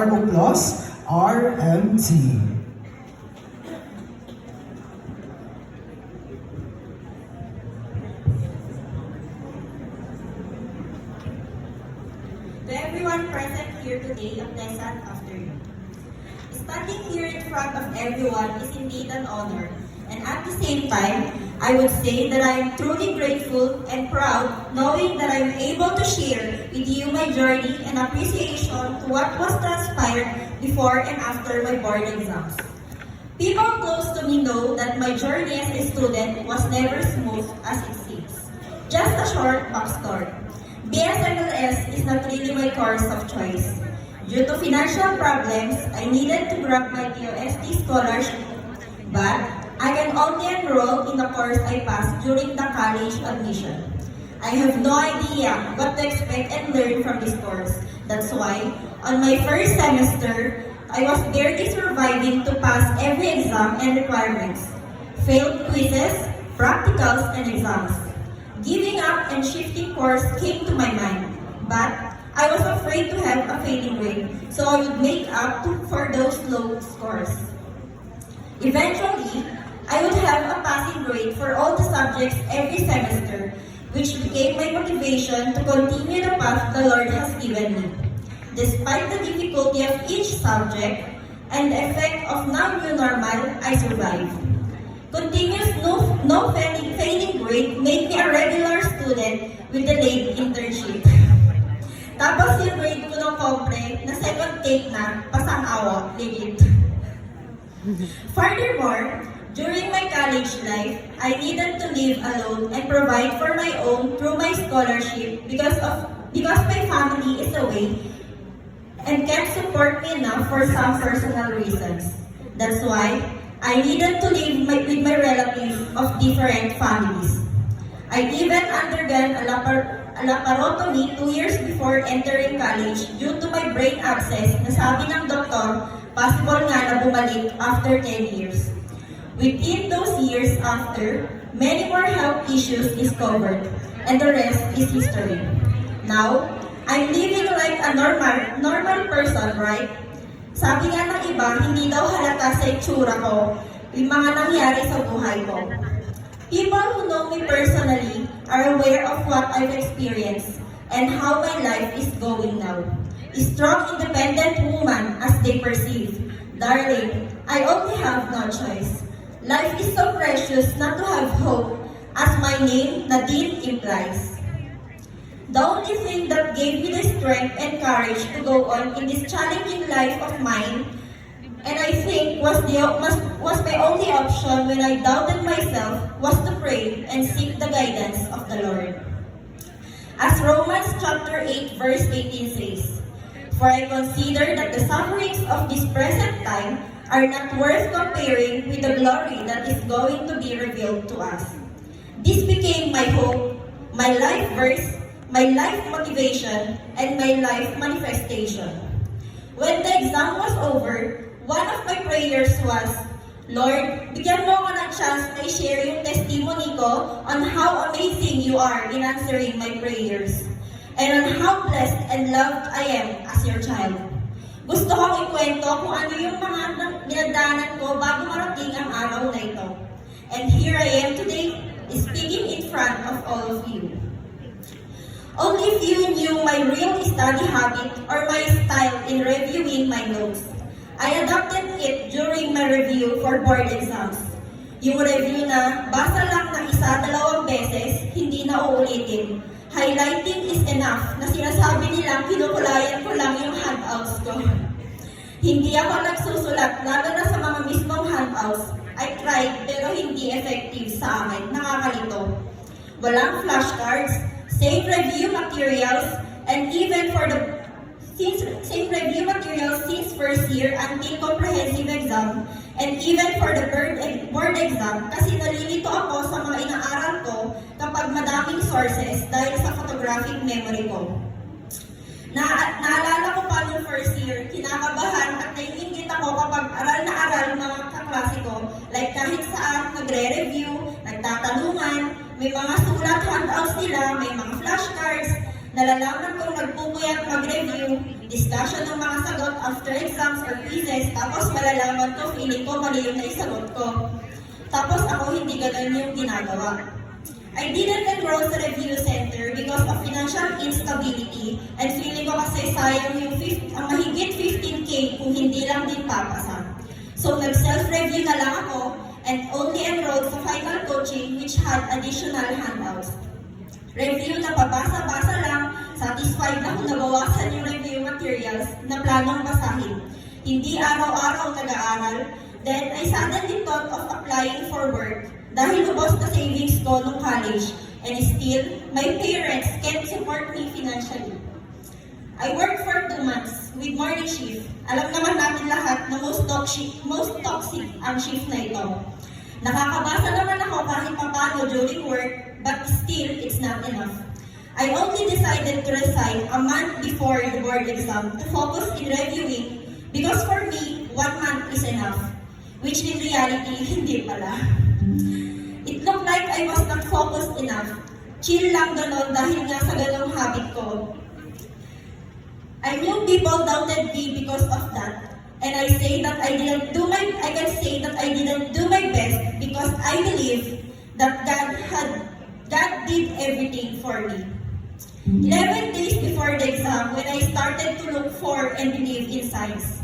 of applause, RMT. To everyone present here today, a pleasant afternoon. Standing here in front of everyone is indeed an honor, and at the same time, I would say that I am truly grateful and proud knowing that I am able to share with you my journey and appreciation to what was transpired before and after my board exams. People close to me know that my journey as a student was never smooth as it seems. Just a short backstory. BSMLS is not really my course of choice. Due to financial problems, I needed to grab my TOST scholarship, but I can only enroll in the course I passed during the college admission. I have no idea what to expect and learn from this course. That's why, on my first semester, I was barely surviving to pass every exam and requirements, failed quizzes, practicals, and exams. Giving up and shifting course came to my mind, but I was afraid to have a failing grade, so I would make up for those low scores. Eventually, I would have a passing grade for all the subjects every semester, which became my motivation to continue the path the Lord has given me. Despite the difficulty of each subject and the effect of non-new normal, I survived. Continuous no failing grade made me a regular student with delayed internship. Tapos yung grade ko ng compre, na second take na, pasang-awa, legit. Furthermore, during my college life, I needed to live alone and provide for my own through my scholarship because my family is away and can't support me enough for some personal reasons. That's why I needed to live with my relatives of different families. I even undergone a laparotomy 2 years before entering college due to my brain abscess na sabi ng doktor, possible nga na bumalik after 10 years. Within those years after, many more health issues discovered, and the rest is history. Now, I'm living like a normal person, right? Sabi nga ng iba, hindi daw halata sa itsura ko yung mga nangyari sa buhay ko. People who know me personally are aware of what I've experienced and how my life is going now. A strong, independent woman as they perceive. Darling, I only have no choice. Life is so precious not to have hope, as my name, Nadine, implies. The only thing that gave me the strength and courage to go on in this challenging life of mine, and I think was my only option when I doubted myself, was to pray and seek the guidance of the Lord. As Romans chapter 8 verse 18 says, "For I consider that the sufferings of this present time are not worth comparing with the glory that is going to be revealed to us." This became my hope, my life verse, my life motivation, and my life manifestation. When the exam was over, one of my prayers was, "Lord, bigyan mo ako ng chance na i-share yung testimony ko on how amazing you are in answering my prayers, and on how blessed and loved I am as your child." Gusto kong ikwento kung ano yung mga dinadaanan ko bago marating ang araw na ito. And here I am today, speaking in front of all of you. Only few knew my real study habit or my style in reviewing my notes. I adopted it during my review for board exams. Yung review na basa lang ng isa-dalawang beses, hindi na uulitin. Highlighting is enough na sinasabi nilang kinukulayan ko lang yung handouts ko. Hindi ako nagsusulat, lalo na sa mga mismong handouts. I tried pero hindi effective sa akin, nakakalito. Walang flashcards, same review materials, and even for the same review materials since first year until comprehensive exam, and even for the board exam kasi nalilito ako sa mga inaaral ko kapag madaming sources dahil sa photographic memory ko. Naalala ko pa nung first year, kinakabahan at naiingit ako kapag aral na aral mga kaklase ko, like kahit saan magre-review, nagtatanungan, may mga sulat handouts nila, may mga flashcards, nalalaman kong nagpupuyat mag-review, discussion ng mga sagot after exams or quizzes, tapos malalaman ko, feeling ko mali yung naisagot ko. Tapos ako hindi ganun yung ginagawa. I didn't enroll sa review center because of financial instability and feeling ko kasi sayang yung ang mahigit 15K kung hindi lang din papasa. So nag-self-review na lang ako and only enrolled sa final coaching which had additional handouts. Review na pabasa-basa lang, satisfied na kung nabawasan yung review materials na planong basahin. Hindi araw-araw nag-aaral, then I suddenly thought of applying for work dahil lubos na savings ko nung college and still, my parents can't support me financially. I worked for 2 months with morning shift. Alam naman natin lahat na most toxic ang shift na ito. Nakakabasa naman ako kahit papano during work, but still, it's not enough. I only decided to resign a month before the board exam to focus in reviewing because for me, 1 month is enough. Which in reality, hindi pala. It looked like I was not focused enough. Chill lang ganon dahil nga sa ganong habit ko. I knew people doubted me because of that. And I can say that I didn't do my best because I believe that God did everything for me. 11 days before the exam, when I started to look for and believe in signs,